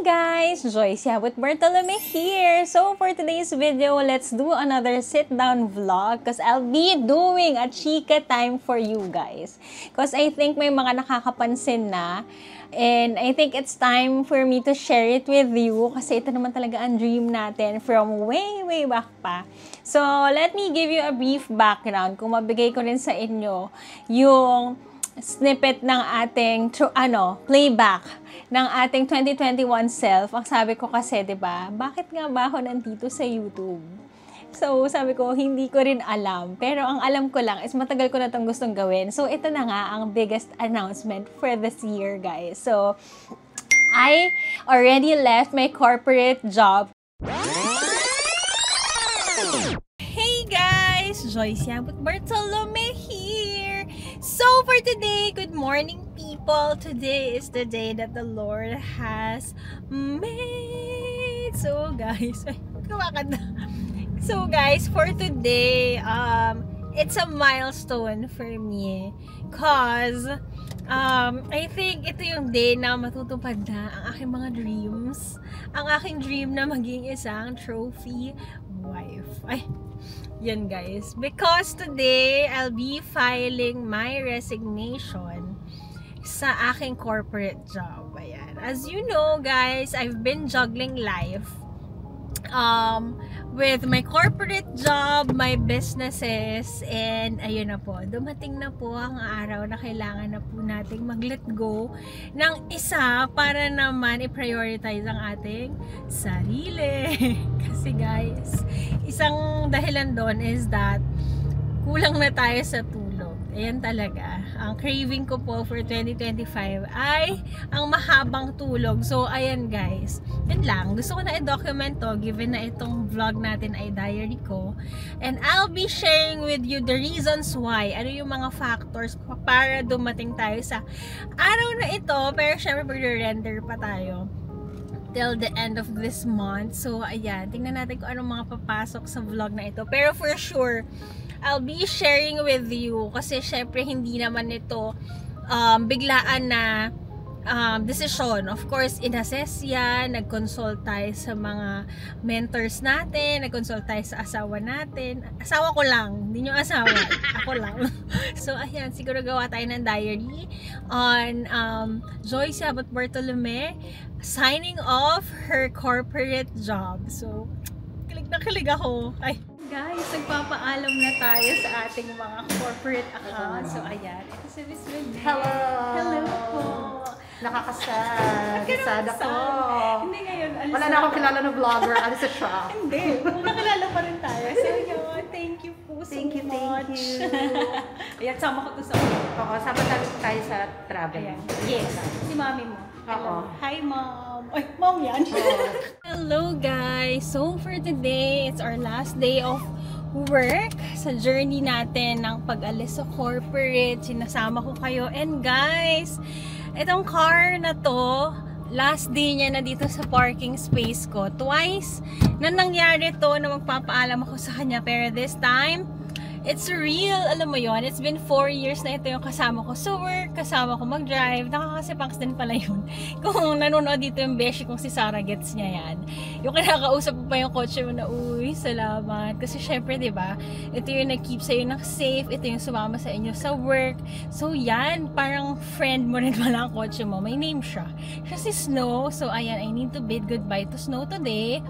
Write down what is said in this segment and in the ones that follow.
guys! Joyce with Bartolome here. So for today's video, let's do another sit-down vlog because I'll be doing a chika time for you guys. Because I think may mga nakakapansin na and I think it's time for me to share it with you kasi ito naman talaga ang dream natin from way back pa. So let me give you a brief background kung mabigay ko rin sa inyo yung snippet ng ating playback ng ating 2021 self. Ang sabi ko kasi, 'di ba? Bakit nga ba ako nandito sa YouTube? So, sabi ko, hindi ko rin alam. Pero ang alam ko lang is matagal ko na 'tong gustong gawin. So, ito na nga ang biggest announcement for this year, guys. So, I already left my corporate job. Hey guys! Joyce with Bartolome here. So for today, good morning people. Today is the day that the Lord has made. So guys, So guys, for today, it's a milestone for me. Cause I think ito yung day na matutupad na ang aking mga dreams. Ang aking dream na maging isang trophy wife. Yan guys, because today I'll be filing my resignation sa aking corporate job. Ayan. As you know guys, I've been juggling life with my corporate job, my businesses, and ayun na po, dumating na po ang araw na kailangan na po nating mag-let go ng isa para naman i-prioritize ang ating sarili. Kasi guys, isang dahilan doon is that kulang na tayo sa tulog. Ayan talaga. Ang craving ko po for 2025 ay ang mahabang tulog. So, ayan guys. Yan lang. Gusto ko na i-document to given na itong vlog natin ay diary ko. And I'll be sharing with you the reasons why. Ano yung mga factors para dumating tayo sa araw na ito. Pero syempre mag-render pa tayo till the end of this month. So, ayan. Tingnan natin kung anong mga papasok sa vlog na ito. Pero for sure, I'll be sharing with you kasi syempre hindi naman ito biglaan na decision. Of course, in-assess yan, nag-consult tayo sa mga mentors natin, nag-consult tayo sa asawa natin. Asawa ko lang, hindi nyo asawa. Ako lang. So, ayan, siguro gawa tayo ng diary on Joyce Bartolome signing off her corporate job. So, kilig na kilig ako. Guys, nagpapaalam na tayo sa ating mga corporate accounts. So, ayan. Ito si Miss Winnie. Hello! Hello po! Nakakasad. Sad ako. Hindi ngayon. Wala na akong kilala na vlogger. Alis sa shop. Hindi. Nakilala pa rin tayo. So, yun. Thank you po so Thank you. Ayan, sama ko to sa Oo, sama tayo sa travel. Ayan. Yes. Si mami mo. Oo. Hi, mom. Ay, mom yan. Hello, guys. So, for today, it's our last day of work sa journey natin ng pag-alis sa corporate. Sinasama ko kayo. And guys, itong car na to, last day niya na dito sa parking space ko. Twice na nangyari to na magpapaalam ako sa kanya. Pero this time, it's real, alam mo yon. It's been 4 years na ito yung kasama ko sa work, kasama ko mag-drive. Nakakasipangs din pala yun. Kung nanonood dito yung beshi kong si Sarah, gets niya yan. Yung kinakausap pa yung kotse mo na, uy, salamat. Kasi syempre, di ba, ito yung nag-keep sa'yo ng safe, ito yung sumama sa inyo sa work. So yan, parang friend mo rin pala ang kotse mo. May name siya. Siya si Snow. So ayan, I need to bid goodbye to Snow today.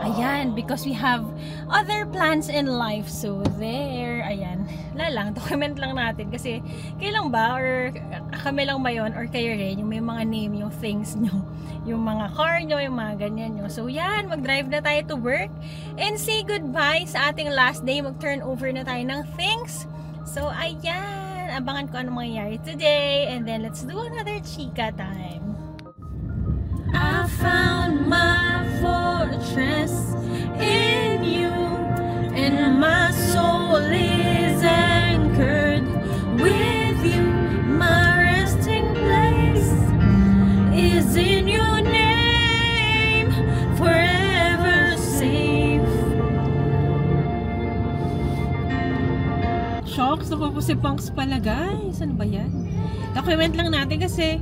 Ayan, because we have other plans in life. So there, ayan, lang, document lang natin kasi kailan ba or kami lang ba yun or kayo rin yung may mga name yung things nyo, yung mga car nyo, yung mga ganyan nyo. So yan, mag-drive na tayo to work and say goodbye sa ating last day, mag-turn over na tayo ng things. So ayan, abangan ko anong mangyayari today and then let's do another chika time. I found my fortress in you and my soul is anchored with you. My resting place is in your name, forever safe. Shocks, naku ko si Punks pala guys. Ano ba yan? Document lang natin kasi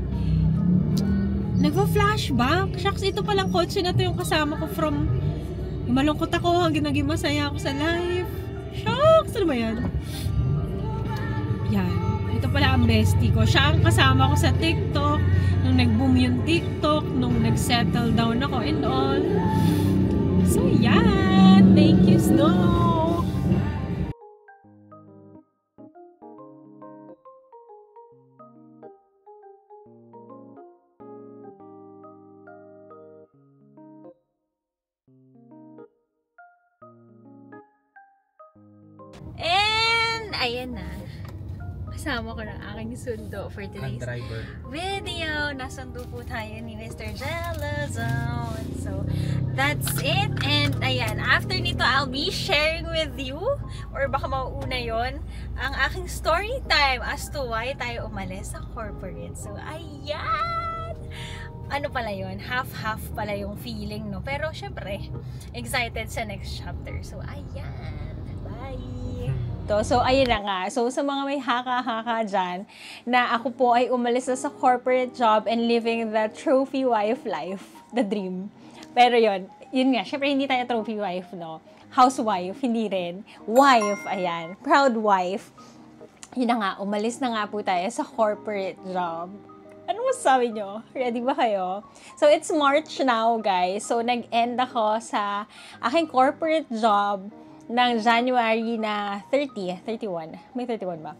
Nagpa-flashback. Shucks, ito palang kotse na to yung kasama ko from malungkot ako hanggang naging masaya ako sa life. Shucks! Ano ba yan? Yan. Ito pala ang bestie ko. Siya ang kasama ko sa TikTok. Nung nag-boom yung TikTok. Nung nag-settle down ako and all. So, yan. Thank you, Snow. And, ayan na. Kasama ko ng aking sundo for today's video. Nasundo po tayo ni Mr. Jelazone. So, that's it. And, ayan. After nito, I'll be sharing with you, or baka mauuna yon, ang aking story time as to why tayo umalis sa corporate. So, ayan! Ano pala yon? Half-half pala yung feeling, no? Pero, syempre, excited sa next chapter. So, ayan. Bye! So, ayun na nga. So, sa mga may haka-haka dyan, na ako po ay umalis na sa corporate job and living the trophy wife life. The dream. Pero yun nga. Syempre, hindi tayo trophy wife, no? Housewife, hindi rin. Wife, ayan. Proud wife. Yun na nga. Umalis na nga po tayo sa corporate job. Ano masasabi nyo? Ready ba kayo? So, it's March now, guys. So, nag-end ako sa aking corporate job ng January na 31. May 31 ba?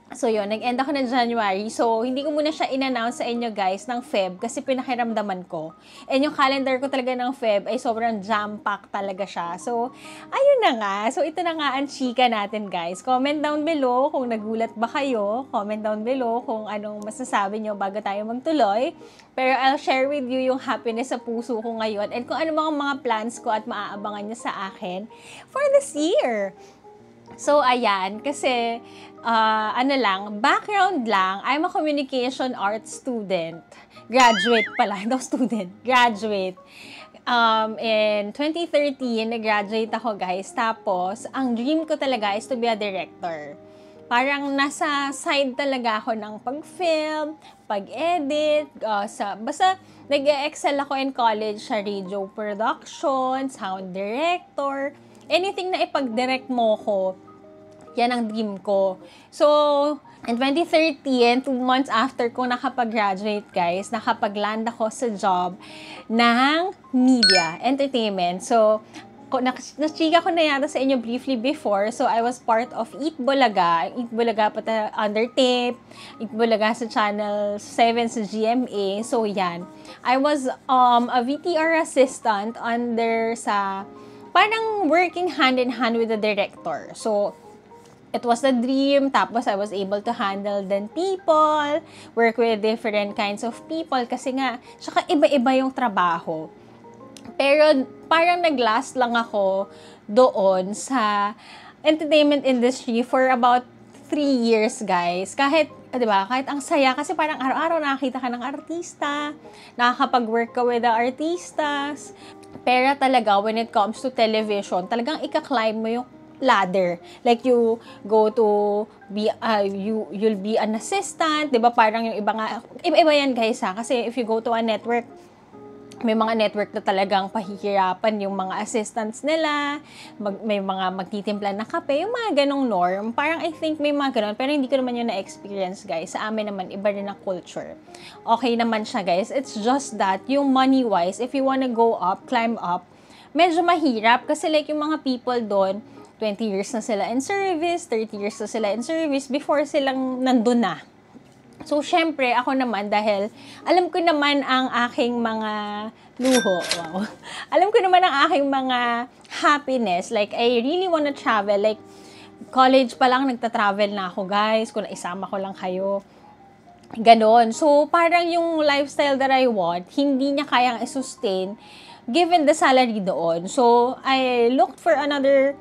So, yun. Nag-end ako ng January. So, hindi ko muna siya in-announce sa inyo, guys, ng Feb kasi pinakiramdaman ko. And yung calendar ko talaga ng Feb ay sobrang jam-pack talaga siya. So, ayun na nga. So, ito na nga ang chika natin, guys. Comment down below kung nagulat ba kayo. Comment down below kung anong masasabi nyo bago tayo magtuloy. Pero I'll share with you yung happiness sa puso ko ngayon and kung ano mga plans ko at maaabangan nyo sa akin for this year. So, ayan, kasi, background lang, I'm a communication arts student. Graduate pala, no student, graduate. In 2013, nag-graduate ako, guys. Tapos, ang dream ko talaga is to be a director. Parang nasa side talaga ako ng pag-film, pag-edit, basta nag-excel ako in college sa radio production, sound director, anything na ipag-direct mo ko, yan ang dream ko. So, in 2013, 2 months after ko nakapag-graduate, guys, nakapag-land ako sa job ng media, entertainment. So, nachika ko na yata sa inyo briefly before. So, I was part of Eat Bulaga. Eat Bulaga pata under tape. Eat Bulaga sa Channel 7 sa GMA. So, yan. I was a VTR assistant under sa parang working hand in hand with the director. So, it was the dream. Tapos, I was able to handle then people, work with different kinds of people. Kasi nga, saka iba-iba yung trabaho. Pero, parang nag-last lang ako doon sa entertainment industry for about 3 years, guys. Kahit, di ba, kahit ang saya, kasi parang araw-araw nakakita ka ng artista, nakakapag-work ka with the artistas. Pero talaga, when it comes to television, talagang ika-climb mo yung ladder. Like, you go to be, you'll be an assistant, di ba? Parang yung iba yan, guys, ha? Kasi if you go to a network, may mga network na talagang pahihirapan yung mga assistants nila, may mga magtitimpla na kape, yung mga ganong norm. Parang I think may mga ganon, pero hindi ko naman yun na-experience, guys. Sa amin naman, iba rin ang culture. Okay naman siya, guys. It's just that, yung money-wise, if you wanna go up, climb up, medyo mahirap. Kasi like yung mga people doon, 20 years na sila in service, 30 years na sila in service, before silang nandun na. So, syempre, ako naman, dahil alam ko naman ang aking mga luho. Wow. Alam ko naman ang aking mga happiness. Like, I really wanna travel. Like, college pa lang, nagta-travel na ako, guys. Kung naisama ko lang kayo. Ganon. So, parang yung lifestyle that I want, hindi niya kayang i-sustain given the salary doon. So, I looked for another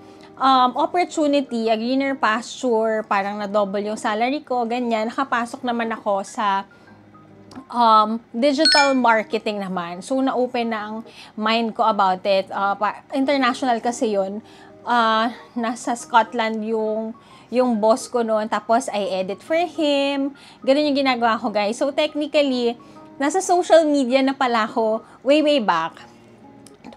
opportunity, a greener pasture, parang na-double yung salary ko, ganyan. Nakapasok naman ako sa digital marketing naman. So, na-open na ang mind ko about it. International kasi yun. Nasa Scotland yung boss ko noon, tapos I edit for him. Ganun yung ginagawa ko, guys. So, technically, nasa social media na pala ako way back.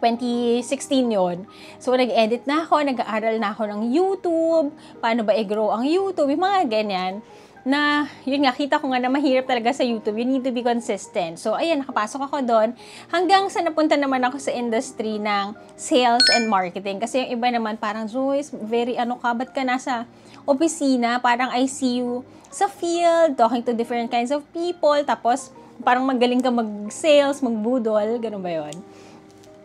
2016 yon. So, nag-edit na ako, nag-aaral na ako ng YouTube, paano ba i-grow ang YouTube, yung mga ganyan. Na, yun nga, kita ko nga na mahirap talaga sa YouTube. You need to be consistent. So, ayan, nakapasok ako doon. Hanggang sa napunta naman ako sa industry ng sales and marketing. Kasi yung iba naman, parang, Joyce, very ba't ka nasa opisina? Parang I see you sa field, talking to different kinds of people. Tapos, parang magaling ka mag-sales, magbudol. Ganun ba yun?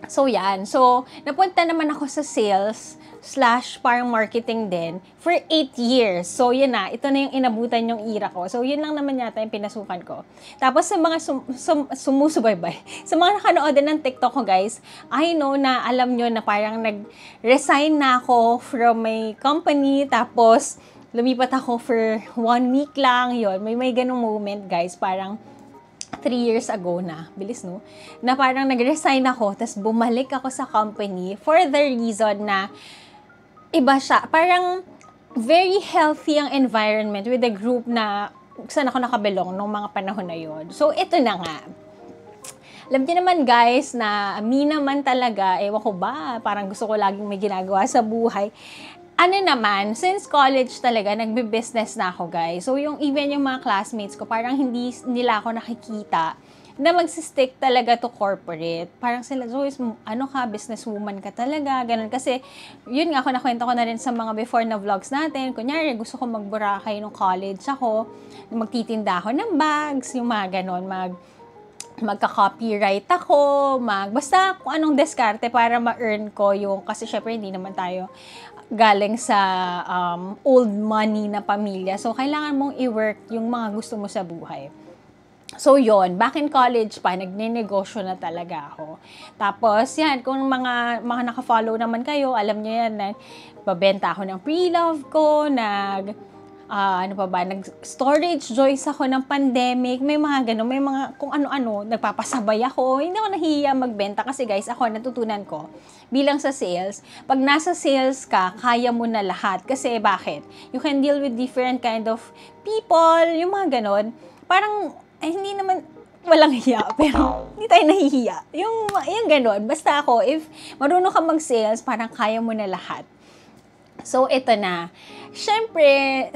So, yan. So, napunta naman ako sa sales / parang marketing din for 8 years. So, yun na. Ito na yung inabutan yung ira ko. So, yun lang naman yata yung pinasukan ko. Tapos, sa mga sumusubaybay, sa mga nakanood din ng TikTok ko, guys, I know na alam nyo na parang nag-resign na ako from my company. Tapos, lumipat ako for 1 week lang. Yun, may ganung moment, guys. Parang 3 years ago na, bilis no, na parang nag-resign ako, tapos bumalik ako sa company for the reason na iba siya. Parang very healthy ang environment with the group na saan ako nakabelong nung mga panahon na yon. So, ito na nga. Alam niyo naman guys na me naman talaga, ewan ko ba, parang gusto ko laging may ginagawa sa buhay. Ano naman, since college talaga, nagbe-business na ako guys. So, even yung mga classmates ko, parang hindi nila ako nakikita na magsistick talaga to corporate. Parang sila, Joyce, businesswoman ka talaga, ganun. Kasi, yun nga, nakwento ko na rin sa mga before na vlogs natin. Kunyari, gusto ko mag-Boracay nung college ako, magtitinda ako ng bags, yung mga ganun, magka-copyright ako, basta kung anong diskarte para ma-earn ko yung, kasi syempre hindi naman tayo galing sa old money na pamilya. So, kailangan mong i-work yung mga gusto mo sa buhay. So, yon, back in college pa, nagne-negosyo na talaga ako. Tapos, yan, kung mga naka-follow naman kayo, alam nyo yan, babenta ako ng pre-love ko, nag-storage joys ako ng pandemic, may mga ganun, may mga kung ano-ano, nagpapasabay ako, hindi ako nahihiya magbenta kasi guys, ako natutunan ko, bilang sa sales, pag nasa sales ka, kaya mo na lahat. Kasi bakit? You can deal with different kind of people, yung mga ganun, parang, hindi naman, walang hiya, pero hindi tayo nahihiya. Yung ganun, basta ako, if marunong ka mag-sales, parang kaya mo na lahat. So, ito na. Siyempre,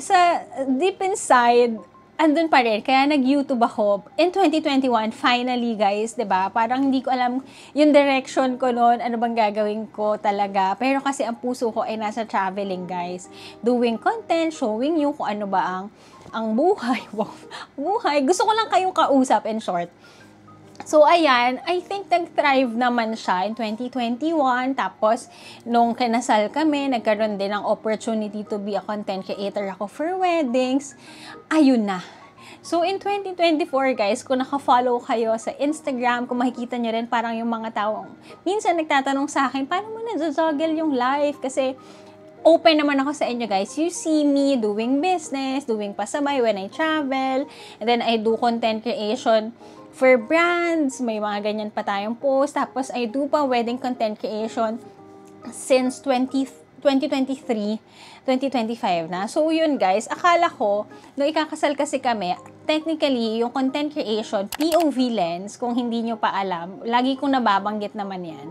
sa deep inside, andun pa rin. Kaya nag-YouTube ako. In 2021, finally, guys, diba? Parang hindi ko alam yung direction ko noon, ano bang gagawin ko talaga. Pero kasi ang puso ko ay nasa traveling, guys. Doing content, showing you kung ano ba ang buhay. Wow, buhay. Gusto ko lang kayong kausap, in short. So, ayan, I think nag-thrive naman siya in 2021. Tapos, nung kinasal kami, nagkaroon din ng opportunity to be a content creator ako for weddings. Ayun na. So, in 2024, guys, kung naka-follow kayo sa Instagram, kung makikita nyo rin, parang yung mga taong minsan nagtatanong sa akin, paano mo na-juggle yung life? Kasi, open naman ako sa inyo, guys. You see me doing business, doing pasabay when I travel, and then I do content creation for brands, may mga ganyan pa tayong post. Tapos, I do pa wedding content creation since 2023, 2025 na. So, yun guys, akala ko, nung ikakasal kasi kami, technically, yung content creation, POV lens, kung hindi nyo pa alam, lagi kong nababanggit naman yan.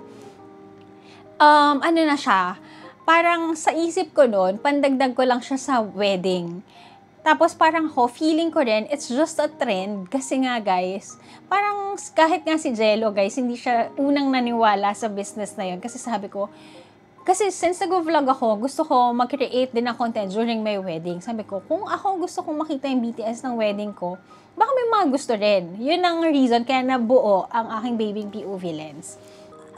Ano na siya, parang sa isip ko noon, pandagdag ko lang siya sa wedding. Tapos parang feeling ko rin, it's just a trend. Kasi nga guys, parang kahit nga si Jello guys, hindi siya unang naniwala sa business na yun. Kasi sabi ko, kasi since nag-vlog ako, gusto ko mag-create din ng content during my wedding. Sabi ko, kung ako gusto kong makita yung BTS ng wedding ko, baka may mga gusto rin. Yun ang reason kaya nabuo ang aking babying POV lens.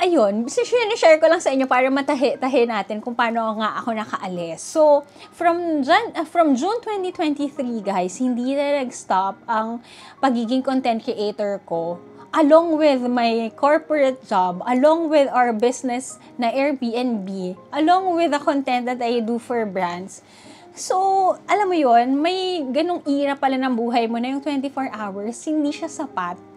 Ayun, share ko lang sa inyo para matahi natin kung paano nga ako nakaalis. So, from June 2023, guys, hindi na nag-stop ang pagiging content creator ko. Along with my corporate job, along with our business na Airbnb, along with the content that I do for brands. So, alam mo yun, may ganong era pala ng buhay mo na yung 24 hours, hindi siya sapat.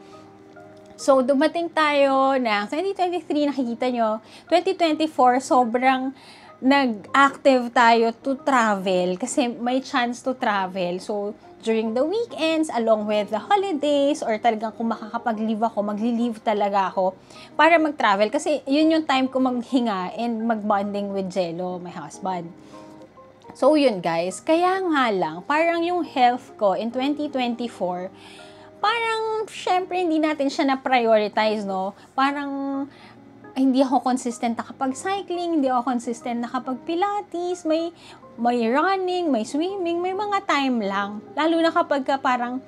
So, dumating tayo na 2023, nakikita nyo, 2024, sobrang nag-active tayo to travel kasi may chance to travel. So, during the weekends, along with the holidays, or talagang kung makakapag-leave ako, magli-leave talaga ako para mag-travel. Kasi yun yung time ko maghinga and mag-bonding with Jello, my husband. So yun guys, kaya nga lang, parang yung health ko in 2024, parang syempre hindi natin siya na-prioritize, no? Parang hindi ako consistent nakapag-cycling, hindi ako consistent nakapag-pilates, may running, may swimming, may mga time lang. Lalo na kapag parang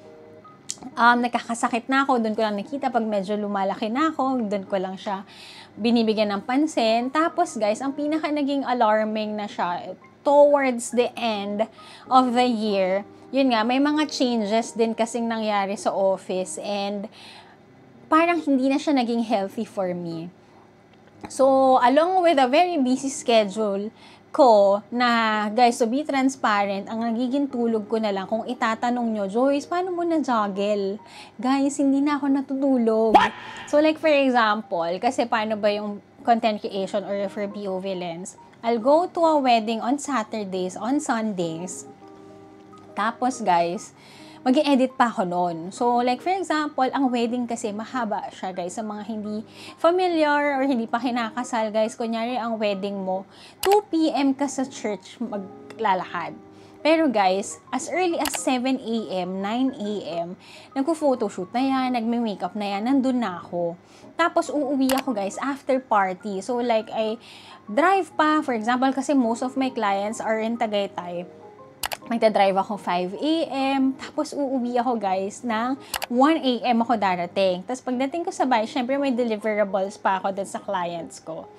nagkakasakit na ako, doon ko lang nakita pag medyo lumalaki na ako, doon ko lang siya binibigyan ng pansin. Tapos guys, ang pinaka naging alarming na siya towards the end of the year, yun nga, may mga changes din kasing nangyari sa office and parang hindi na siya naging healthy for me. So, along with a very busy schedule ko na, guys, to be transparent, ang nagiging tulog ko na lang, kung itatanong nyo, Joyce, paano mo na-juggle? Guys, hindi na ako natutulog. So, like for example, kasi paano ba yung content creation or for POV Lens? I'll go to a wedding on Saturdays, on Sundays. Tapos, guys, mag-i-edit pa ako noon. So, like for example, ang wedding kasi mahaba siya, guys. Sa mga hindi familiar or hindi pa kinakasal, guys, kunyari ang wedding mo, 2 p.m. ka sa church maglalakad. Pero guys, as early as 7 a.m., 9 a.m., nagpo-photoshoot na yan, nagme-makeup na yan, nandun na ako. Tapos, uuwi ako, guys, after party. So, like, I drive pa, for example, kasi most of my clients are in Tagaytay. Magta-drive ako 5 a.m. Tapos uuwi ako guys ng 1 a.m. ako darating. Tapos pagdating ko sa bahay, syempre may deliverables pa ako dun sa clients ko.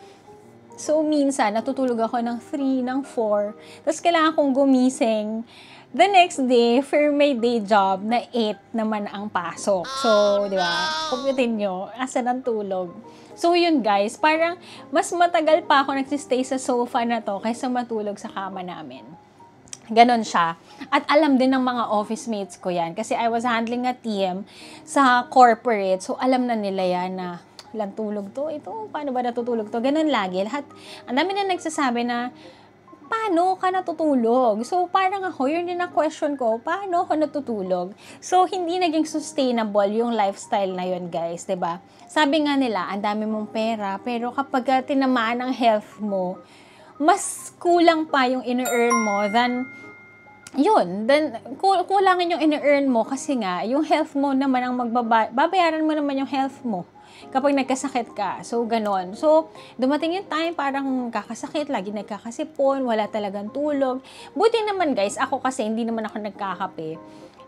So minsan, natutulog ako ng 3, ng 4. Tapos kailangan kong gumising the next day for my day job na 8 naman ang pasok. So, di ba? Kumputin nyo, asa ng tulog. So yun guys, parang mas matagal pa ako nagsistay sa sofa na to kaysa matulog sa kama namin. Ganon siya. At alam din ng mga office mates ko yan. Kasi I was handling a team sa corporate. So, alam na nila yan na lang tulog to. Ito, paano ba natutulog to? Ganon lagi. Lahat, ang dami na nagsasabi na, paano ka natutulog? So, parang ako, yun din ang question ko, paano ako natutulog? So, hindi naging sustainable yung lifestyle na yun, guys. 'Di ba? Sabi nga nila, ang dami mong pera, pero kapag tinamaan ang health mo, mas kulang pa yung ine-earn mo than yun, then kulangan yung ine-earn mo kasi nga yung health mo naman ang babayaran mo naman yung health mo kapag nagkasakit ka. So, ganon. So, dumating yung time parang kakasakit, lagi nagkakasipon, wala talagang tulog. Buti naman guys, ako kasi hindi naman ako nagkakape.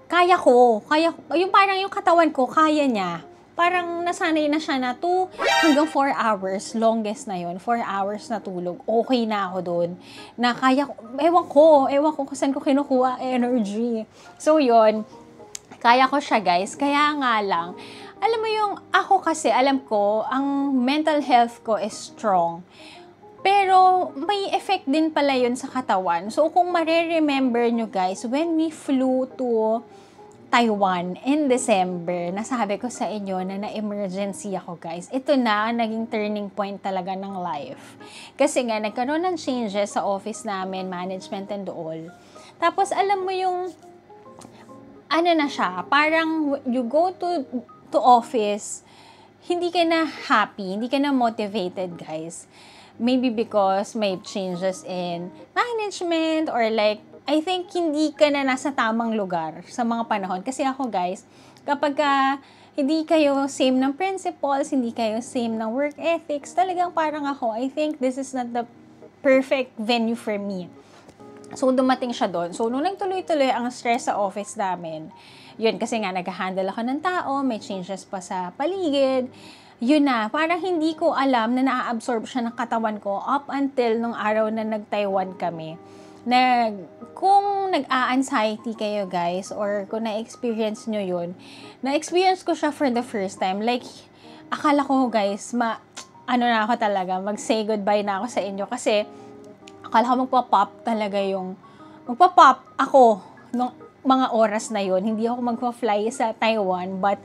Kaya ko, yung parang yung katawan ko, kaya niya. Parang nasanay na siya na 2 hanggang 4 hours, longest na yon, 4 hours na tulog. Okay na ako doon. Na kaya ko, ewan ko kung saan ko kinukuha energy. So yon, kaya ko siya guys. Kaya nga lang, alam mo yung, ako kasi, alam ko, ang mental health ko is strong. Pero may effect din pala yun sa katawan. So kung mare-remember nyo guys, when we flew to Taiwan in December, nasabi ko sa inyo na na-emergency ako guys. Ito na, naging turning point talaga ng life. Kasi nga, nagkaroon ng changes sa office namin, management and all. Tapos, alam mo yung, ano na siya, parang you go to office, hindi ka na happy, hindi ka na motivated guys. Maybe because may changes in management or like, I think hindi ka na nasa tamang lugar sa mga panahon. Kasi ako guys, kapag hindi kayo same ng principles, hindi kayo same ng work ethics, talagang parang ako, I think this is not the perfect venue for me. So, dumating siya doon. So, nung nagtuloy-tuloy ang stress sa office namin, yun, kasi nga nag-handle ako ng tao, may changes pa sa paligid, yun na, parang hindi ko alam na na-absorb siya ng katawan ko up until nung araw na nag-Taiwan kami. Kung nag-a-anxiety kayo guys, or kung na-experience nyo yun, na-experience ko siya for the first time. Like, akala ko guys, ano na ako talaga, mag-say goodbye na ako sa inyo. Kasi, akala ko magpa-pop talaga magpa-pop ako nung mga oras na yun. Hindi ako magpa-fly sa Taiwan, but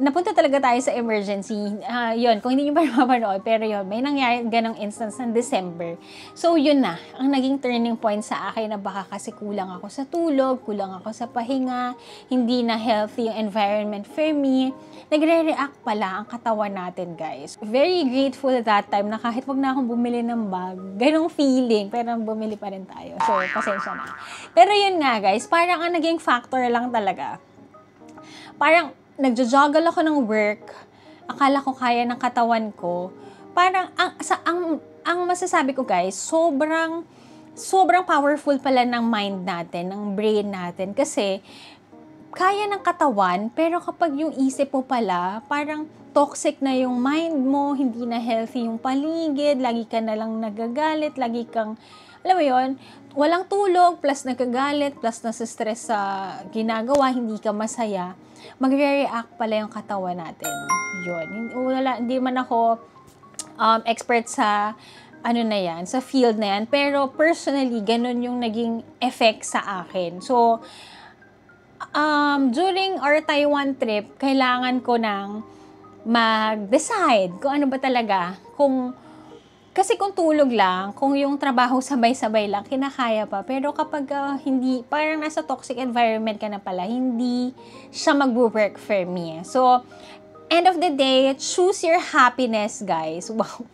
napunta talaga tayo sa emergency. Yun, kung hindi nyo pa napapanood, pero yun, may nangyari ganong instance ng December. So, yun na, ang naging turning point sa akin na baka kasi kulang ako sa tulog, kulang ako sa pahinga, hindi na healthy yung environment for me. Nagre-react pala ang katawan natin, guys. Very grateful that time na kahit wag na akong bumili ng bag, ganong feeling, pero bumili pa rin tayo. So, pasensya na. Pero yun nga, guys, parang ang naging factor lang talaga. Parang, nagjo-juggle ako ng work, akala ko kaya ng katawan ko. Parang, ang masasabi ko guys, sobrang powerful pala ng mind natin, ng brain natin. Kasi, kaya ng katawan, pero kapag yung isip mo pala, parang toxic na yung mind mo, hindi na healthy yung paligid, lagi ka na lang nagagalit, lagi kang, alam mo yun, walang tulog, plus nagagalit, plus nasa-stress sa ginagawa, hindi ka masaya, magre-react pala yung katawan natin. Yun. Hindi man ako expert sa sa field na yan, pero personally, ganun yung naging effect sa akin. So, during our Taiwan trip, kailangan ko nang mag-decide kung ano ba talaga, kasi kung tulog lang, kung yung trabaho sabay-sabay lang, kinakaya pa. Pero kapag hindi, parang nasa toxic environment ka na pala, hindi siya mag-work for me. So, end of the day, choose your happiness, guys. Wow.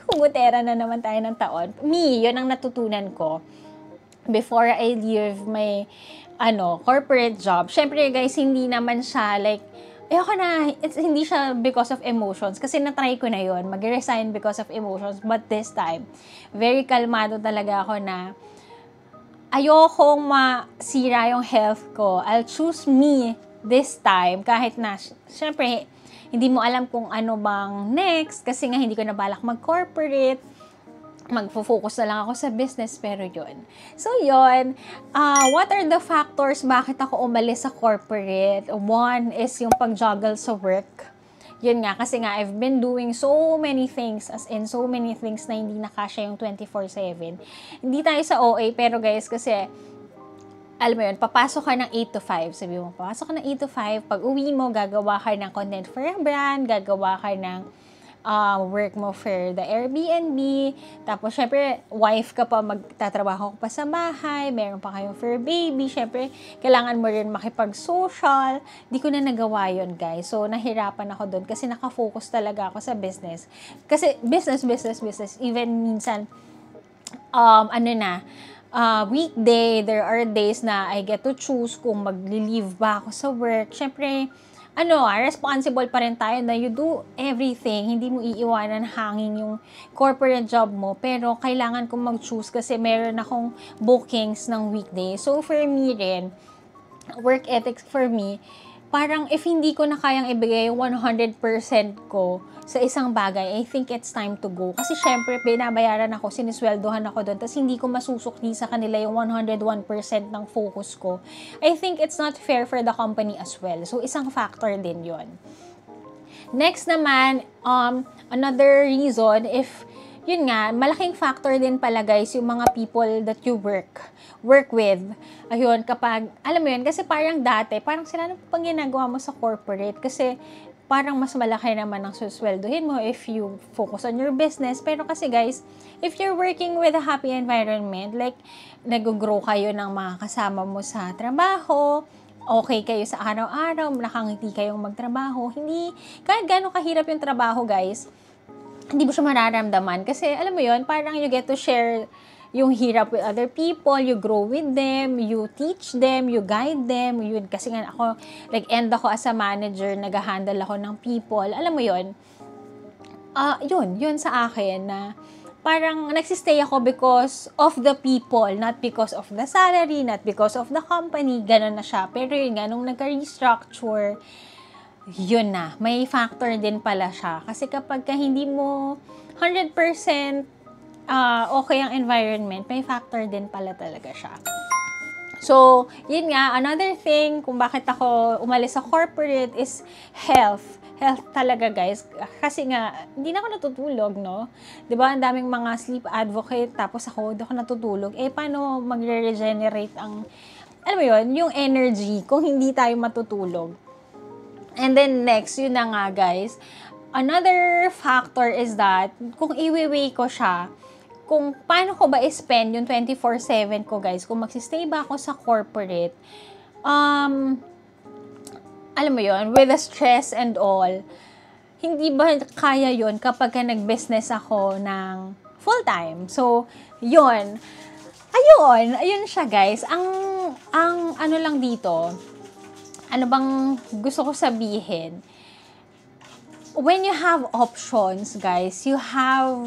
Kumutera na naman tayo ng taon. Yun ang natutunan ko before I leave my corporate job. Syempre, guys, hindi naman siya like, hindi siya because of emotions. Kasi na-try ko na yun, mag-resign because of emotions. But this time, very kalmado talaga ako na ayokong masira yung health ko. I'll choose me this time. Kahit na, syempre, hindi mo alam kung ano bang next. Kasi nga, hindi ko na balak mag-corporate. Magfo-focus na lang ako sa business, pero yun. So, yun. What are the factors bakit ako umalis sa corporate? One is yung pag-juggle sa work. Yun nga, kasi nga, I've been doing so many things, as in so many things na hindi nakasya yung 24/7. Hindi tayo sa OA, pero guys, kasi, alam mo yun, papasok ka ng 8 to 5. Sabi mo, papasok ka ng 8 to 5. Pag uwi mo, gagawa ka ng content for a brand, gagawa ka ng work mo for the Airbnb, tapos syempre wife ka pa, magtatrabaho ka pa sa bahay, meron pa kayong fur baby, syempre kailangan mo rin makipag-social. Di ko na nagawa yun, guys. So nahirapan ako doon kasi nakafocus talaga ako sa business. Kasi business, even minsan weekday, there are days na I get to choose kung mag-leave ba ako sa work. Syempre responsible pa rin tayo na you do everything. Hindi mo iiwanan hanging yung corporate job mo. Pero kailangan kong mag-choose kasi meron akong bookings ng weekday. So, for me rin, work ethics for me, parang if hindi ko na kayang ibigay yung 100% ko sa isang bagay, I think it's time to go. Kasi syempre, binabayaran ako, sinisweldohan ako doon, tapos hindi ko masusukli sa kanila yung 101% ng focus ko. I think it's not fair for the company as well. So, isang factor din yon. Next naman, another reason, yun nga, malaking factor din pala guys, yung mga people that you work with. Ayun, kapag, alam mo yun, kasi parang dati, parang sila pang ginagawa mo sa corporate, kasi parang mas malaki naman ang susweldohin mo if you focus on your business. Pero kasi guys, if you're working with a happy environment, like, nag-grow kayo ng mga kasama mo sa trabaho, okay kayo sa araw-araw, nakangiti kayong magtrabaho, hindi, kahit gano'ng kahirap yung trabaho guys, hindi mo siya mararamdaman. Kasi, alam mo yun, parang you get to share yung hirap with other people, you grow with them, you teach them, you guide them, yun. Kasi nga ako, ako as a manager, nag-handle ako ng people. Alam mo yun, yun sa akin na parang nagsistay ako because of the people, not because of the salary, not because of the company, gano'n na siya. Pero yun nga, nung nagka-restructure, yun na, may factor din pala siya. Kasi kapag hindi mo 100% okay ang environment, may factor din pala talaga siya. So, yun nga, another thing kung bakit ako umalis sa corporate is health. Health talaga guys. Kasi nga, hindi na ako natutulog, no? Diba, ang daming mga sleep advocate, tapos hindi ako natutulog. Paano magre-regenerate ang, alam mo yun, yung energy kung hindi tayo matutulog? And then next, yun na nga guys, another factor is that, kung iwi-weigh ko siya, kung paano ko ba i-spend yung 24/7 ko guys, kung magsistay ba ako sa corporate, alam mo yon, with the stress and all, hindi ba kaya yon kapag nag-business ako ng full-time? So, yun. Ayun siya guys. Ang ano lang dito, ano bang gusto ko sabihin? When you have options, guys, you have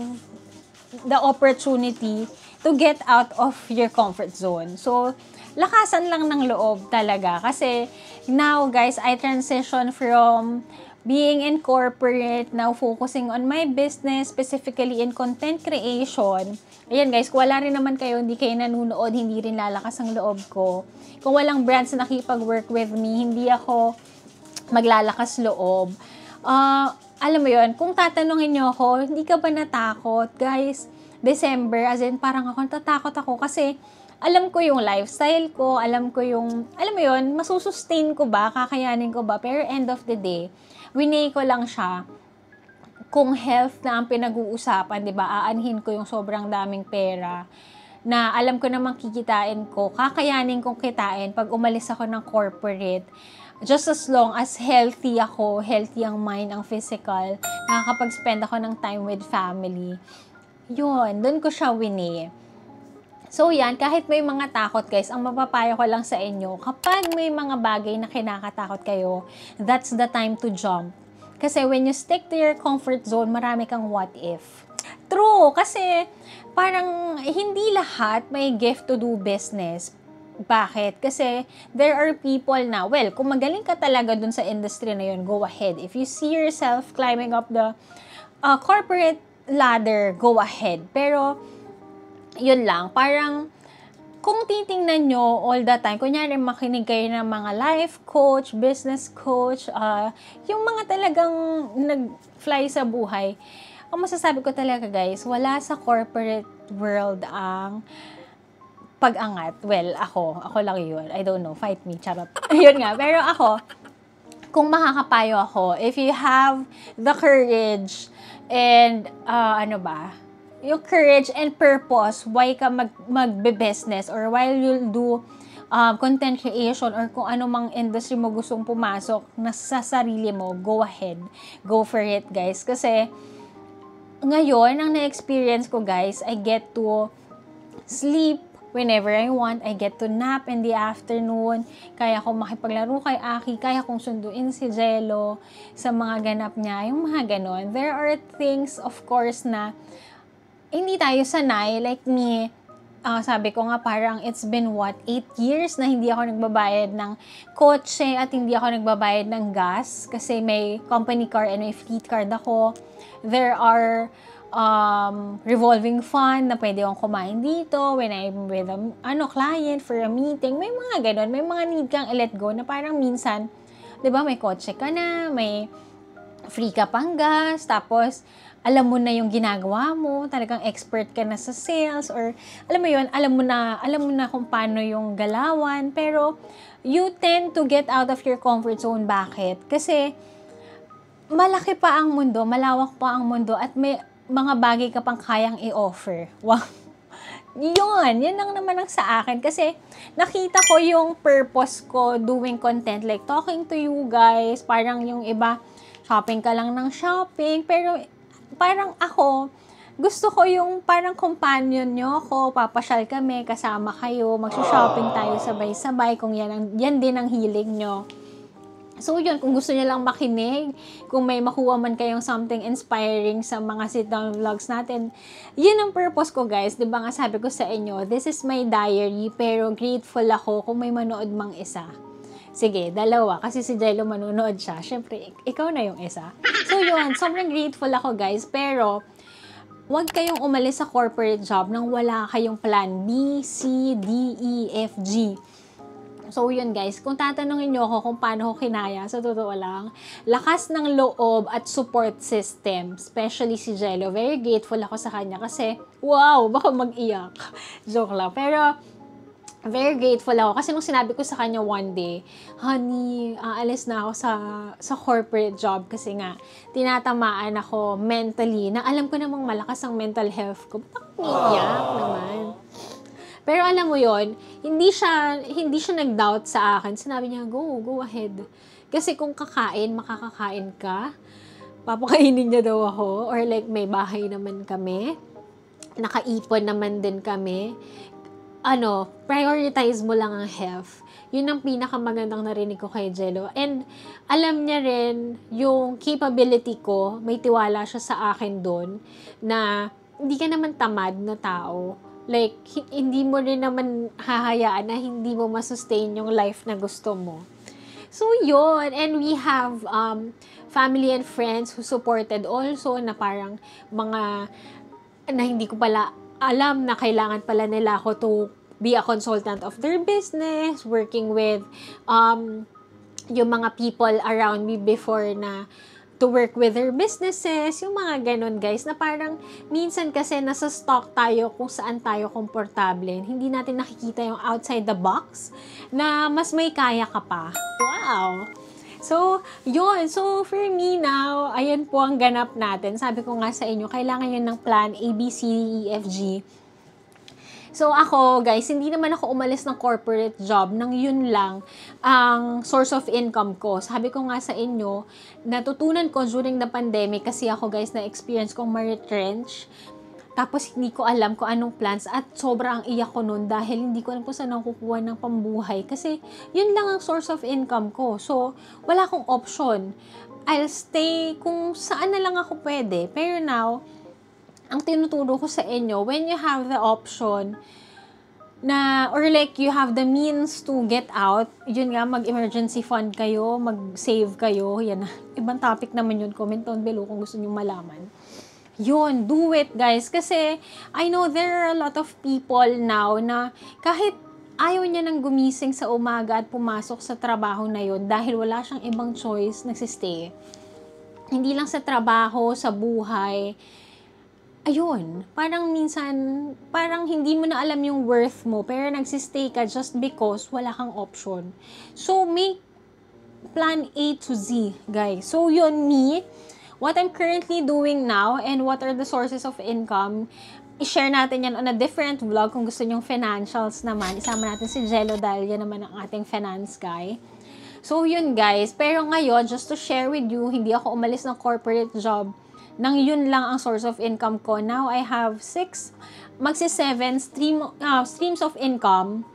the opportunity to get out of your comfort zone. So, lakasan lang ng loob talaga. Kasi, now, guys, I transition from being in corporate, now focusing on my business, specifically in content creation. Ayan guys, kung wala rin naman kayo, hindi kayo nanunood, hindi rin lalakas ang loob ko. Kung walang brands na nakipag-work with me, hindi ako maglalakas loob. Alam mo yon, kung tatanungin nyo ako, hindi ka ba natakot? Guys, December, as in parang tatakot ako kasi alam ko yung lifestyle ko, alam mo yon, masusustain ko ba, kakayanin ko ba, pero end of the day, winay ko lang siya kung health na ang pinag-uusapan, di ba? Aanhin ko yung sobrang daming pera na alam ko na makikitain ko, kakayanin kong kitain pag umalis ako ng corporate. Just as long as healthy ako, healthy ang mind, ang physical, nakakapag-spend ako ng time with family. Yun, doon ko siya winay. So yan, kahit may mga takot guys, ang mapapayo ko lang sa inyo, kapag may mga bagay na kinakatakot kayo, that's the time to jump. Kasi when you stick to your comfort zone, marami kang what if. True, kasi parang hindi lahat may gift to do business. Bakit? Kasi there are people na, well, kung magaling ka talaga dun sa industry na yun, go ahead. If you see yourself climbing up the corporate ladder, go ahead. Pero, yun lang, parang kung titingnan nyo all the time, kunyari makinig kayo ng mga life coach, business coach, yung mga talagang nag-fly sa buhay, ang masasabi ko talaga guys, wala sa corporate world ang pag-angat. Well, ako lang yun. I don't know, fight me, charot. Yun nga, pero ako, kung makakapayo ako, if you have the courage and, yung courage and purpose, why ka magbe-business or while you'll do content creation or kung ano mang industry mo gustong pumasok na sa sarili mo, go ahead. Go for it, guys. Kasi, ngayon, ang na-experience ko, guys, I get to sleep whenever I want. I get to nap in the afternoon. Kaya ko makipaglaro kay Aki. Kaya kong sunduin si Jello sa mga ganap niya. Yung mga ganon. There are things, of course, na hindi tayo sanay, like me, sabi ko nga parang it's been 8 years na hindi ako nagbabayad ng kotse at hindi ako nagbabayad ng gas kasi may company car and may fleet card ako. There are revolving fund na pwede akong kumain dito when I'm with a client for a meeting. May mga ganon, may mga need kang i-let go na parang minsan, di ba, may kotse ka na, may free ka pang gas, tapos alam mo na yung ginagawa mo, talagang expert ka na sa sales, or alam mo yun, alam mo na kung paano yung galawan, pero you tend to get out of your comfort zone. Bakit? Kasi malaki pa ang mundo, malawak pa ang mundo, at may mga bagay ka pang kayang i-offer. Wow! Yun lang naman ang sa akin, kasi nakita ko yung purpose ko doing content, like talking to you guys, parang yung iba, shopping ka lang ng shopping, pero parang ako, gusto ko yung parang companion nyo ako, papasyal kami, kasama kayo, mag-shopping tayo sabay-sabay, kung yan din ang hilig nyo. So yun, kung gusto nyo lang makinig, kung may makuha man kayong something inspiring sa mga sit-down vlogs natin, yun ang purpose ko guys. Diba nga sabi ko sa inyo, this is my diary, pero grateful ako kung may manood mang isa. Sige, 2, kasi si Jello manunood siya. Siyempre, ikaw na yung isa. So yun, sobrang grateful ako guys, pero huwag kayong umalis sa corporate job nang wala kayong plan B, C, D, E, F, G. So yun guys, kung tatanungin nyo ako kung paano ko kinaya, sa totoo lang, lakas ng loob at support system, especially si Jello, very grateful ako sa kanya kasi, wow, baka mag-iyak. Joke lang. Pero, very grateful ako. Kasi nung sinabi ko sa kanya one day, honey, aalis na ako sa corporate job kasi nga, tinatamaan ako mentally, na alam ko namang malakas ang mental health ko. Ba't ako iiyak naman? Pero alam mo yon, hindi siya nag-doubt sa akin. Sinabi niya, go ahead. Kasi kung makakakain ka, papakainin niya daw ako, or like may bahay naman kami, nakaipon naman din kami, prioritize mo lang ang health. Yun ang pinakamagandang narinig ko kay Jello. And alam niya rin yung capability ko, may tiwala siya sa akin doon, na hindi ka naman tamad na tao. Like, hindi mo rin naman hahayaan na hindi mo masustain yung life na gusto mo. So, yun. And we have family and friends who supported also, na parang na hindi ko pala alam na kailangan pala nila ako to be a consultant of their business, working with yung mga people around me before na to work with their businesses, yung mga ganun guys, na parang minsan kasi nasa stock tayo kung saan tayo komportable. Hindi natin nakikita yung outside the box na mas may kaya ka pa. Wow! So, yun. So, for me now, ayan po ang ganap natin. Sabi ko nga sa inyo, kailangan yun ng plan A, B, C, D, E, F, G. So, ako, guys, hindi naman ako umalis ng corporate job nang yun lang ang source of income ko. Sabi ko nga sa inyo, natutunan ko during the pandemic kasi ako, guys, na-experience kong ma-retrench. Tapos, hindi ko alam kung anong plans at sobrang iyak ko nun dahil hindi ko alam kung saan ako kukuha ng pambuhay. Kasi, yun lang ang source of income ko. So, wala akong option. I'll stay kung saan na lang ako pwede. Pero now, ang tinuturo ko sa inyo, when you have the option na, or like you have the means to get out, yun nga, mag-emergency fund kayo, mag-save kayo. Yan, ibang topic naman yun. Comment down below kung gusto nyo malaman. Yun, do it guys. Kasi I know there are a lot of people now na kahit ayaw niya nang gumising sa umaga at pumasok sa trabaho na yun dahil wala siyang ibang choice, nagsistay. Hindi lang sa trabaho, sa buhay. Ayun, parang minsan, parang hindi mo na alam yung worth mo pero nagsistay ka just because wala kang option. So, make plan A to Z, guys. So, yun, what I'm currently doing now and what are the sources of income, i-share natin yan on a different vlog kung gusto nyong financials naman. Isama natin si Jello dahil yan naman ang ating finance guy. So, yun guys. Pero ngayon, just to share with you, hindi ako umalis ng corporate job nang yun lang ang source of income ko. Now, I have 6, magsi-7 streams of income.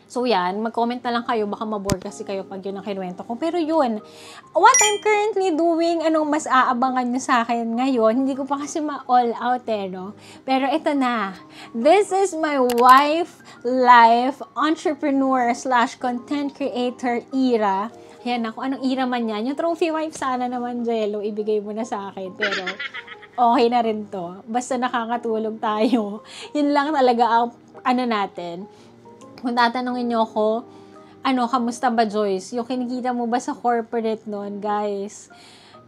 So, yan. Mag-comment na lang kayo. Baka mabore kasi kayo pag yun ang kinuwento ko. Pero yun, what I'm currently doing, anong mas aabangan nyo sa akin ngayon, hindi ko pa kasi ma-all out no? Pero ito na. This is my life entrepreneur / content creator era. Yan ako. Anong era man yan? Yung trophy wife sana naman, Jello, ibigay mo na sa akin. Pero okay na rin to. Basta nakakatulog tayo. Yun lang talaga ang natin. Kung tatanungin nyo ako, kamusta ba Joyce? Yung kinikita mo ba sa corporate nun, guys?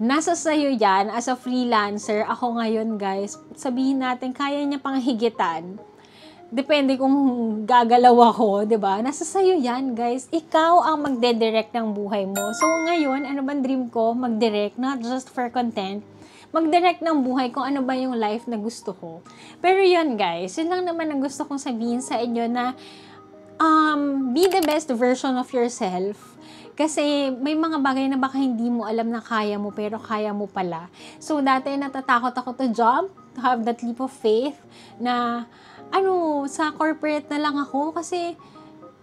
Nasa sayo yan, as a freelancer, ako ngayon, guys, sabihin natin, kaya niya pang higitan. Depende kung gagalaw ako, diba? Nasa sayo yan, guys. Ikaw ang magde-direct ng buhay mo. So, ngayon, ano bang dream ko? Mag-direct, not just for content. Mag-direct ng buhay kung ano ba yung life na gusto ko. Pero yun, guys, yun lang naman ang gusto kong sabihin sa inyo na be the best version of yourself. Kasi may mga bagay na baka hindi mo alam na kaya mo, pero kaya mo pala. So, dati natatakot ako to jump, to have that leap of faith, na, sa corporate na lang ako. Kasi,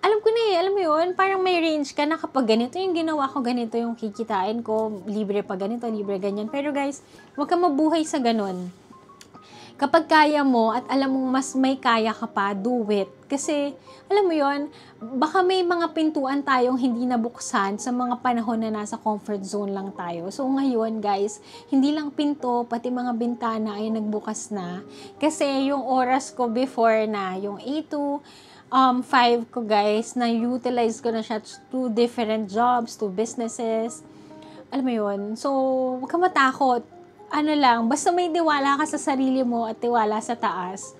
alam ko na alam mo yun, parang may range ka na kapag ganito yung ginawa ko, ganito yung kikitain ko, libre pa ganito, libre ganyan. Pero guys, huwag ka mabuhay sa ganun. Kapag kaya mo at alam mong mas may kaya ka pa, do it. Kasi, alam mo yon, baka may mga pintuan tayong hindi nabuksan sa mga panahon na nasa comfort zone lang tayo. So, ngayon, guys, hindi lang pinto, pati mga bintana ay nagbukas na. Kasi, yung oras ko before na, yung 8 to 5 ko, guys, na-utilize ko na siya to different jobs, to businesses. Alam mo yon. So, huwag ka matakot. Basta may tiwala ka sa sarili mo at tiwala sa taas,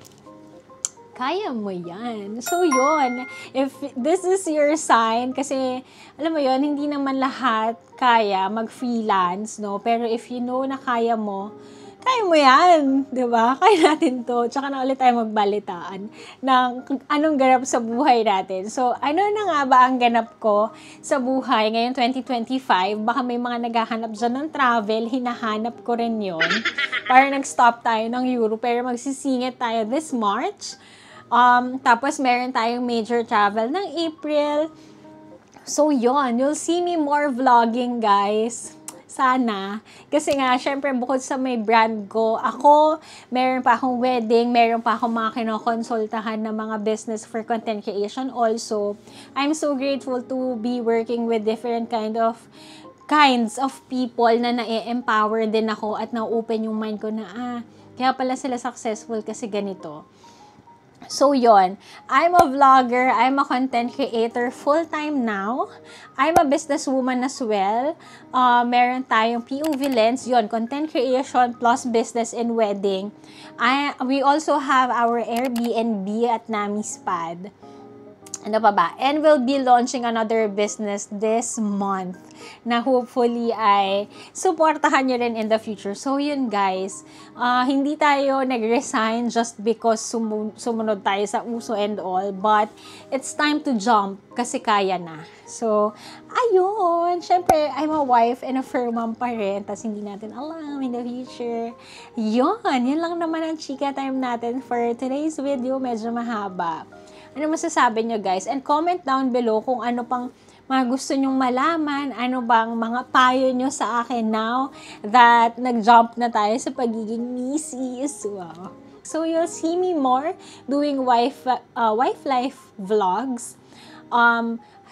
Kaya mo yan. So, yun. If this is your sign, kasi, alam mo yun, hindi naman lahat kaya mag-freelance, no? Pero if you know na kaya mo yan, di ba? Kaya natin to. Tsaka na ulit tayo magbalitaan ng anong ganap sa buhay natin. So, ano na nga ba ang ganap ko sa buhay ngayong 2025? Baka may mga naghahanap dyan ng travel, hinahanap ko rin yon. Para nag-stop tayo ng Europe, pero magsisingit tayo this March. Tapos, meron tayong major travel ng April. So, yon. You'll see me more vlogging, guys. Sana. Kasi nga, syempre, bukod sa may brand ko, ako, meron pa akong wedding, meron pa akong mga kinokonsultahan na mga business for content creation also. I'm so grateful to be working with different kinds of people na na-empower din ako at na-open yung mind ko na, kaya pala sila successful kasi ganito. So, yon. I'm a vlogger. I'm a content creator full-time now. I'm a businesswoman as well. Meron tayong POV Lens. Yon, content creation plus business and wedding. We also have our Airbnb at Nami's Pad. Ano pa ba? And we'll be launching another business this month na hopefully ay supportahan nyo rin in the future. So, yun guys. Hindi tayo nag-resign just because sumunod tayo sa uso and all. But, it's time to jump kasi kaya na. So, ayun. Siyempre, I'm a wife and a fur mom pa rin. Tapos, hindi natin alam in the future. Yun. Yan lang naman ang chika time natin for today's video. Medyo mahaba. Ano masasabi nyo guys? And comment down below kung ano pang mga gusto nyong malaman, ano bang mga payo nyo sa akin now that nag-jump na tayo sa pagiging misis. Wow. So you'll see me more doing wife life vlogs.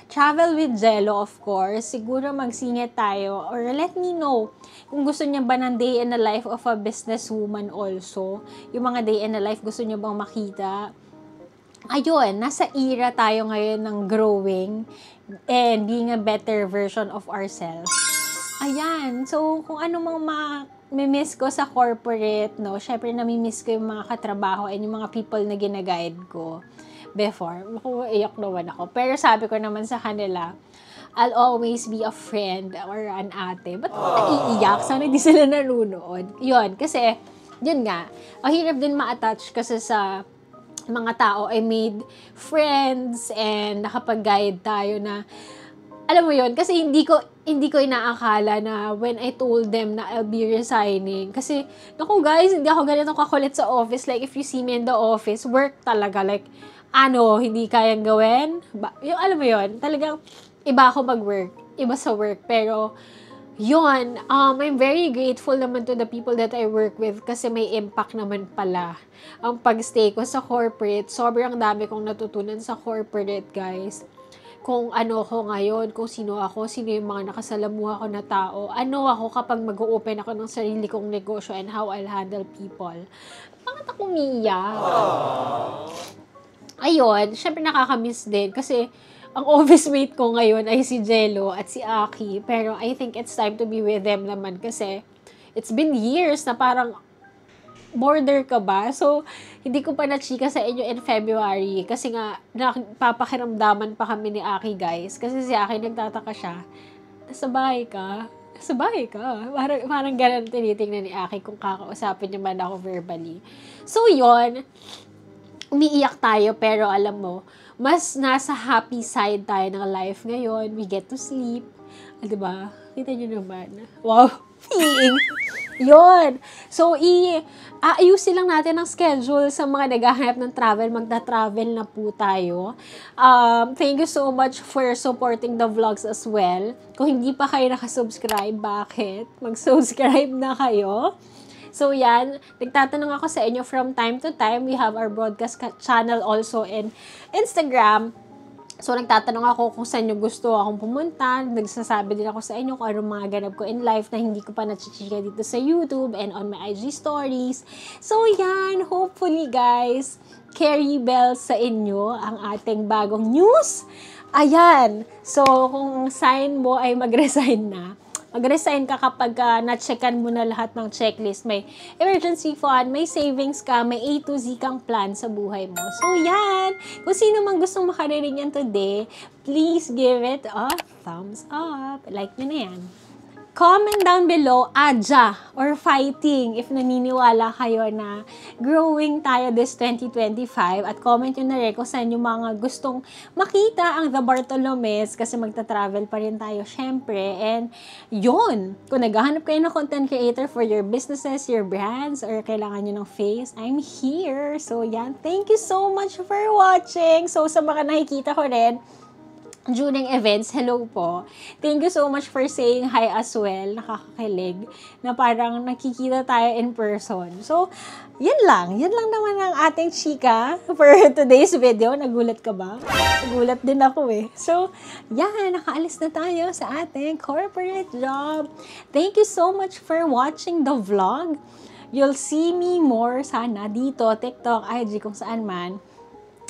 Travel with Jello, of course. Siguro magsingit tayo or let me know kung gusto niya ba ng day in the life of a businesswoman also. Yung mga day in the life gusto niyo bang makita? Ayun, nasa era tayo ngayon ng growing and being a better version of ourselves. Ayan, so kung ano mang ma-miss ko sa corporate, no, syempre nami-miss ko yung mga katrabaho and yung mga people na gina-guide ko before. Iyak naman ako. Pero sabi ko naman sa kanila, I'll always be a friend or an ate. Ba't naiiyak? Sana di sila nanonood. Yun, kasi, yun nga, ang hirap din ma-attach kasi sa mga tao I made friends and nakapag-guide tayo na alam mo yon kasi hindi ko inaakala na when I told them na I'll be resigning kasi naku guys hindi ako ganito kakulit sa office like if you see me in the office work talaga like hindi kayang gawin yung alam mo yon talagang iba ako mag-work iba sa work pero yun, I'm very grateful naman to the people that I work with kasi may impact naman pala ang pag-stay ko sa corporate. Sobrang dami kong natutunan sa corporate, guys. Kung ano ko ngayon, kung sino ako, sino yung mga nakasalamuha ko na tao, ano ako kapag mag-open ako ng sarili kong negosyo and how I'll handle people. Bakit ako umiiyak? Ayun, syempre nakakamiss din kasi ang office mate ko ngayon ay si Jello at si Aki. Pero I think it's time to be with them naman kasi it's been years na parang border ka ba? So, hindi ko pa na-chika sa inyo in February kasi nga papakiramdaman pa kami ni Aki guys. Kasi si Aki nagtataka siya, nasa bahay ka? Nasa bahay ka? Parang ganun tinitingnan ni Aki kung kakausapin niya man ako verbally. So, yon umiiyak tayo pero alam mo, mas nasa happy side tayo ng life ngayon. We get to sleep. Diba? Kita nyo naman. Wow! Feeling! Yun! So, ayusin lang natin ang schedule sa mga naghahanap ng travel. Magta-travel na po tayo. Thank you so much for supporting the vlogs as well. Kung hindi pa kayo nakasubscribe, bakit? Mag-subscribe na kayo. So, yan. Nagtatanong ako sa inyo from time to time. We have our broadcast channel also in Instagram. So, nagtatanong ako kung saan nyo gusto akong pumunta. Nagsasabi din ako sa inyo kung anong mga ganap ko in life na hindi ko pa nachichika dito sa YouTube and on my IG stories. So, yan. Hopefully, guys, carry bells sa inyo ang ating bagong news. Ayan. So, kung sign mo ay mag-resign na, Mag-resign ka kapag na-checkan mo na lahat ng checklist. May emergency fund, may savings ka, may A to Z kang plan sa buhay mo. So, yan. Kung sino man gustong makarinig yan today, please give it a thumbs up. Like nyo na yan. Comment down below, adya or fighting if naniniwala kayo na growing tayo this 2025. At comment nyo na rin kung saan yung mga gustong makita ang The Bartolomes kasi magta-travel pa rin tayo syempre. And yun, kung naghahanap kayo ng content creator for your businesses, your brands, or kailangan nyo ng face, I'm here. So yan, thank you so much for watching. So sa mga nakikita ko rin, during events, hello po. Thank you so much for saying hi as well. Nakakakilig na parang nakikita tayo in person. So, yan lang. Yan lang naman ang ating chika for today's video. Nagulat ka ba? Nagulat din ako eh. So, yan. Nakaalis na tayo sa ating corporate job. Thank you so much for watching the vlog. You'll see me more sana dito, TikTok, IG, kung saan man.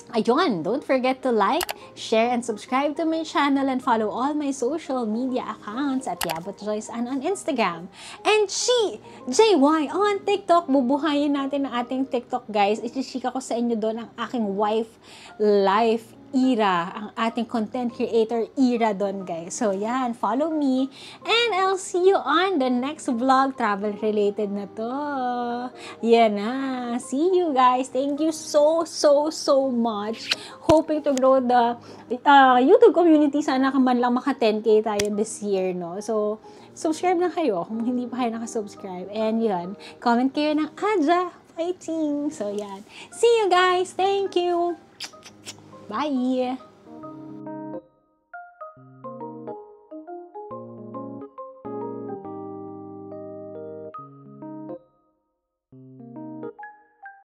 Ayun, don't forget to like, share, and subscribe to my channel and follow all my social media accounts at Yabut Joyce and on Instagram. And JY on TikTok. Bubuhayin natin ang ating TikTok, guys. Isishika ko sa inyo doon ang aking life era, ang ating content creator era doon, guys. So, yan. Follow me. And I'll see you on the next vlog. Travel related na to. Yan na. See you, guys. Thank you so much. Hoping to grow the YouTube community. Sana ka man lang maka 10K tayo this year, no? So, subscribe na kayo kung hindi pa kayo nakasubscribe. And yan. Comment kayo ng adya. Fighting. So, yan. See you, guys. Thank you. Bye!